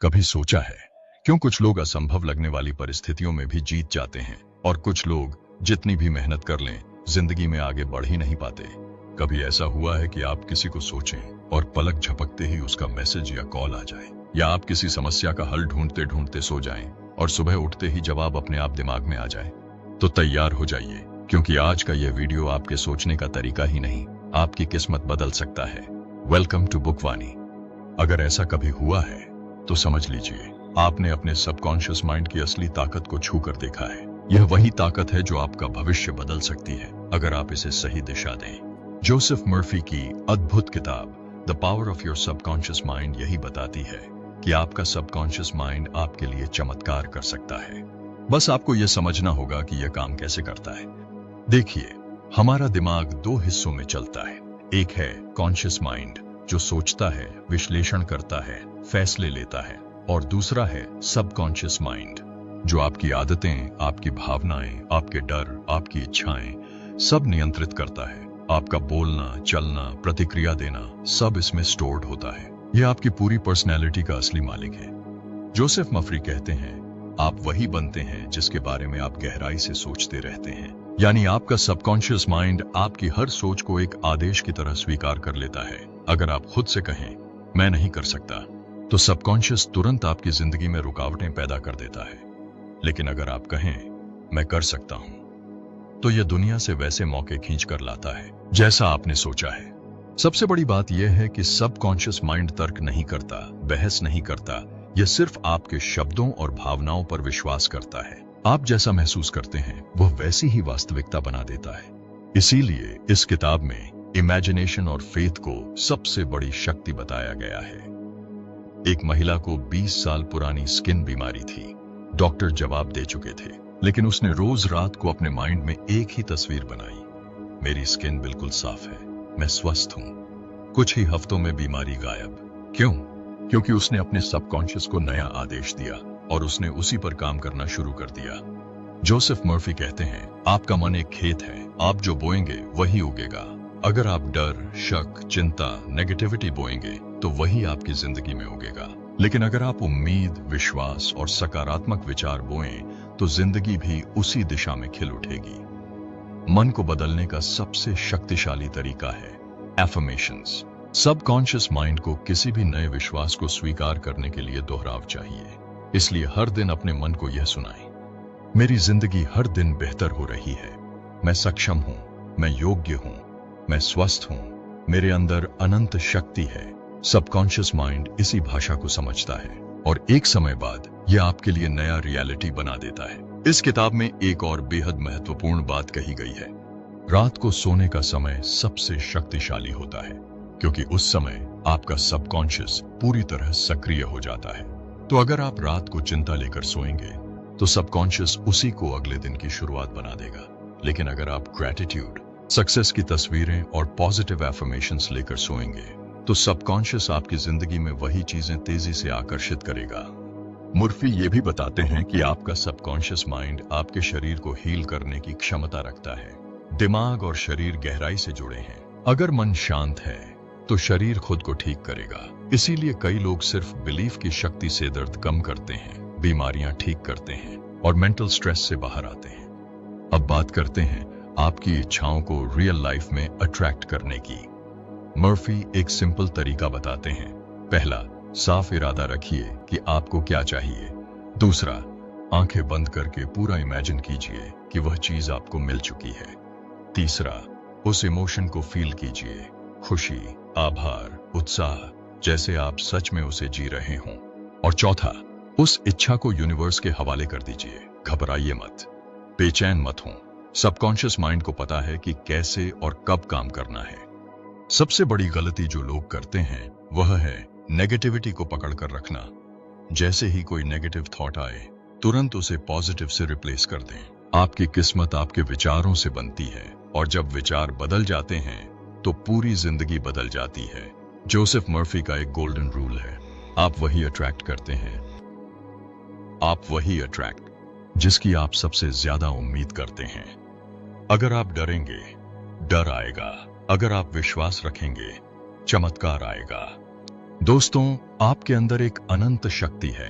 कभी सोचा है क्यों कुछ लोग असंभव लगने वाली परिस्थितियों में भी जीत जाते हैं और कुछ लोग जितनी भी मेहनत कर लें जिंदगी में आगे बढ़ ही नहीं पाते। कभी ऐसा हुआ है कि आप किसी को सोचें और पलक झपकते ही उसका मैसेज या कॉल आ जाए, या आप किसी समस्या का हल ढूंढते ढूंढते सो जाएं और सुबह उठते ही जवाब अपने आप दिमाग में आ जाए। तो तैयार हो जाइए, क्योंकि आज का यह वीडियो आपके सोचने का तरीका ही नहीं, आपकी किस्मत बदल सकता है। Welcome to Bookvani. अगर ऐसा कभी हुआ है तो समझ लीजिए आपने अपने सबकॉन्शियस माइंड की असली ताकत को छू कर देखा है। यह वही ताकत है जो आपका भविष्य बदल सकती है अगर आप इसे सही दिशा दें। जोसेफ मर्फी की अद्भुत किताब the power of your subconscious mind यही बताती है कि आपका सबकॉन्शियस माइंड आपके लिए चमत्कार कर सकता है। बस आपको यह समझना होगा कि यह काम कैसे करता है। देखिए, हमारा दिमाग दो हिस्सों में चलता है। एक है कॉन्शियस माइंड, जो सोचता है, विश्लेषण करता है, फैसले लेता है, और दूसरा है सबकॉन्शियस माइंड, जो आपकी आदतें, आपकी भावनाएं, आपके डर, आपकी इच्छाएं सब नियंत्रित करता है। आपका बोलना, चलना, प्रतिक्रिया देना सब इसमें स्टोर्ड होता है। यह आपकी पूरी पर्सनैलिटी का असली मालिक है। जोसेफ मर्फी कहते हैं, आप वही बनते हैं जिसके बारे में आप गहराई से सोचते रहते हैं। यानी आपका सबकॉन्शियस माइंड आपकी हर सोच को एक आदेश की तरह स्वीकार कर लेता है। अगर आप खुद से कहें मैं नहीं कर सकता, तो सबकॉन्शियस तुरंत आपकी जिंदगी में रुकावटें पैदा कर देता है। लेकिन अगर आप कहें मैं कर सकता हूं, तो यह दुनिया से वैसे मौके खींच कर लाता है जैसा आपने सोचा है। सबसे बड़ी बात यह है कि सबकॉन्शियस माइंड तर्क नहीं करता, बहस नहीं करता। यह सिर्फ आपके शब्दों और भावनाओं पर विश्वास करता है। आप जैसा महसूस करते हैं वह वैसी ही वास्तविकता बना देता है। इसीलिए इस किताब में इमेजिनेशन और फेथ को सबसे बड़ी शक्ति बताया गया है। एक महिला को 20 साल पुरानी स्किन बीमारी थी। डॉक्टर जवाब दे चुके थे, लेकिन उसने रोज रात को अपने माइंड में एक ही तस्वीर बनाई, मेरी स्किन बिल्कुल साफ है, मैं स्वस्थ हूं। कुछ ही हफ्तों में बीमारी गायब। क्यों? क्योंकि उसने अपने सबकॉन्शियस को नया आदेश दिया और उसने उसी पर काम करना शुरू कर दिया। जोसेफ मर्फी कहते हैं, आपका मन एक खेत है, आप जो बोएंगे वही उगेगा। अगर आप डर, शक, चिंता, नेगेटिविटी बोएंगे तो वही आपकी जिंदगी में उगेगा। लेकिन अगर आप उम्मीद, विश्वास और सकारात्मक विचार बोएं तो जिंदगी भी उसी दिशा में खिल उठेगी। मन को बदलने का सबसे शक्तिशाली तरीका है एफर्मेशंस। सबकॉन्शियस माइंड को किसी भी नए विश्वास को स्वीकार करने के लिए दोहराव चाहिए। इसलिए हर दिन अपने मन को यह सुनाएं, मेरी जिंदगी हर दिन बेहतर हो रही है, मैं सक्षम हूं, मैं योग्य हूं, मैं स्वस्थ हूं, मेरे अंदर अनंत शक्ति है। सबकॉन्शियस माइंड इसी भाषा को समझता है और एक समय बाद यह आपके लिए नया रियलिटी बना देता है। इस किताब में एक और बेहद महत्वपूर्ण बात कही गई है, रात को सोने का समय सबसे शक्तिशाली होता है, क्योंकि उस समय आपका सबकॉन्शियस पूरी तरह सक्रिय हो जाता है। तो अगर आप रात को चिंता लेकर सोएंगे तो सबकॉन्शियस उसी को अगले दिन की शुरुआत बना देगा। लेकिन अगर आप ग्रैटिट्यूड, सक्सेस की तस्वीरें और पॉजिटिव एफर्मेशंस लेकर सोएंगे तो सबकॉन्शियस आपकी जिंदगी में वही चीजें तेजी से आकर्षित करेगा। मुर्फी ये भी बताते हैं कि आपका सबकॉन्शियस माइंड आपके शरीर को हील करने की क्षमता रखता है। दिमाग और शरीर गहराई से जुड़े हैं। अगर मन शांत है तो शरीर खुद को ठीक करेगा। इसीलिए कई लोग सिर्फ बिलीफ की शक्ति से दर्द कम करते हैं, बीमारियां ठीक करते हैं और मेंटल स्ट्रेस से बाहर आते हैं। अब बात करते हैं आपकी इच्छाओं को रियल लाइफ में अट्रैक्ट करने की। मर्फी एक सिंपल तरीका बताते हैं। पहला, साफ इरादा रखिए कि आपको क्या चाहिए। दूसरा, आंखें बंद करके पूरा इमेजिन कीजिए कि वह चीज आपको मिल चुकी है। तीसरा, उस इमोशन को फील कीजिए, खुशी, आभार, उत्साह, जैसे आप सच में उसे जी रहे हों। और चौथा, उस इच्छा को यूनिवर्स के हवाले कर दीजिए। घबराइए मत, बेचैन मत हो। सबकॉन्शियस माइंड को पता है कि कैसे और कब काम करना है। सबसे बड़ी गलती जो लोग करते हैं वह है नेगेटिविटी को पकड़कर रखना। जैसे ही कोई नेगेटिव थॉट आए तुरंत उसे पॉजिटिव से रिप्लेस कर दें। आपकी किस्मत आपके विचारों से बनती है और जब विचार बदल जाते हैं तो पूरी जिंदगी बदल जाती है। जोसेफ मर्फी का एक गोल्डन रूल है, आप वही अट्रैक्ट करते हैं। आप वही अट्रैक्ट जिसकी आप सबसे ज्यादा उम्मीद करते हैं। अगर आप डरेंगे, डर आएगा। अगर आप विश्वास रखेंगे, चमत्कार आएगा। दोस्तों, आपके अंदर एक अनंत शक्ति है,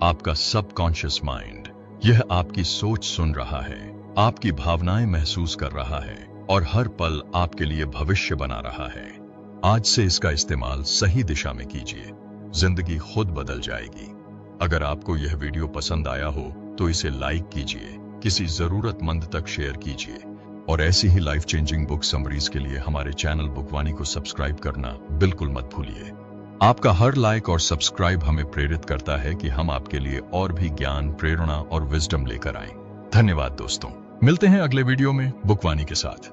आपका सबकॉन्शियस माइंड। यह आपकी सोच सुन रहा है, आपकी भावनाएं महसूस कर रहा है और हर पल आपके लिए भविष्य बना रहा है। आज से इसका इस्तेमाल सही दिशा में कीजिए, जिंदगी खुद बदल जाएगी। अगर आपको यह वीडियो पसंद आया हो तो इसे लाइक कीजिए, किसी जरूरतमंद तक शेयर कीजिए और ऐसी ही लाइफ चेंजिंग बुक समरीज के लिए हमारे चैनल बुकवाणी को सब्सक्राइब करना बिल्कुल मत भूलिए। आपका हर लाइक और सब्सक्राइब हमें प्रेरित करता है कि हम आपके लिए और भी ज्ञान, प्रेरणा और विजडम लेकर आएं। धन्यवाद दोस्तों, मिलते हैं अगले वीडियो में बुकवाणी के साथ।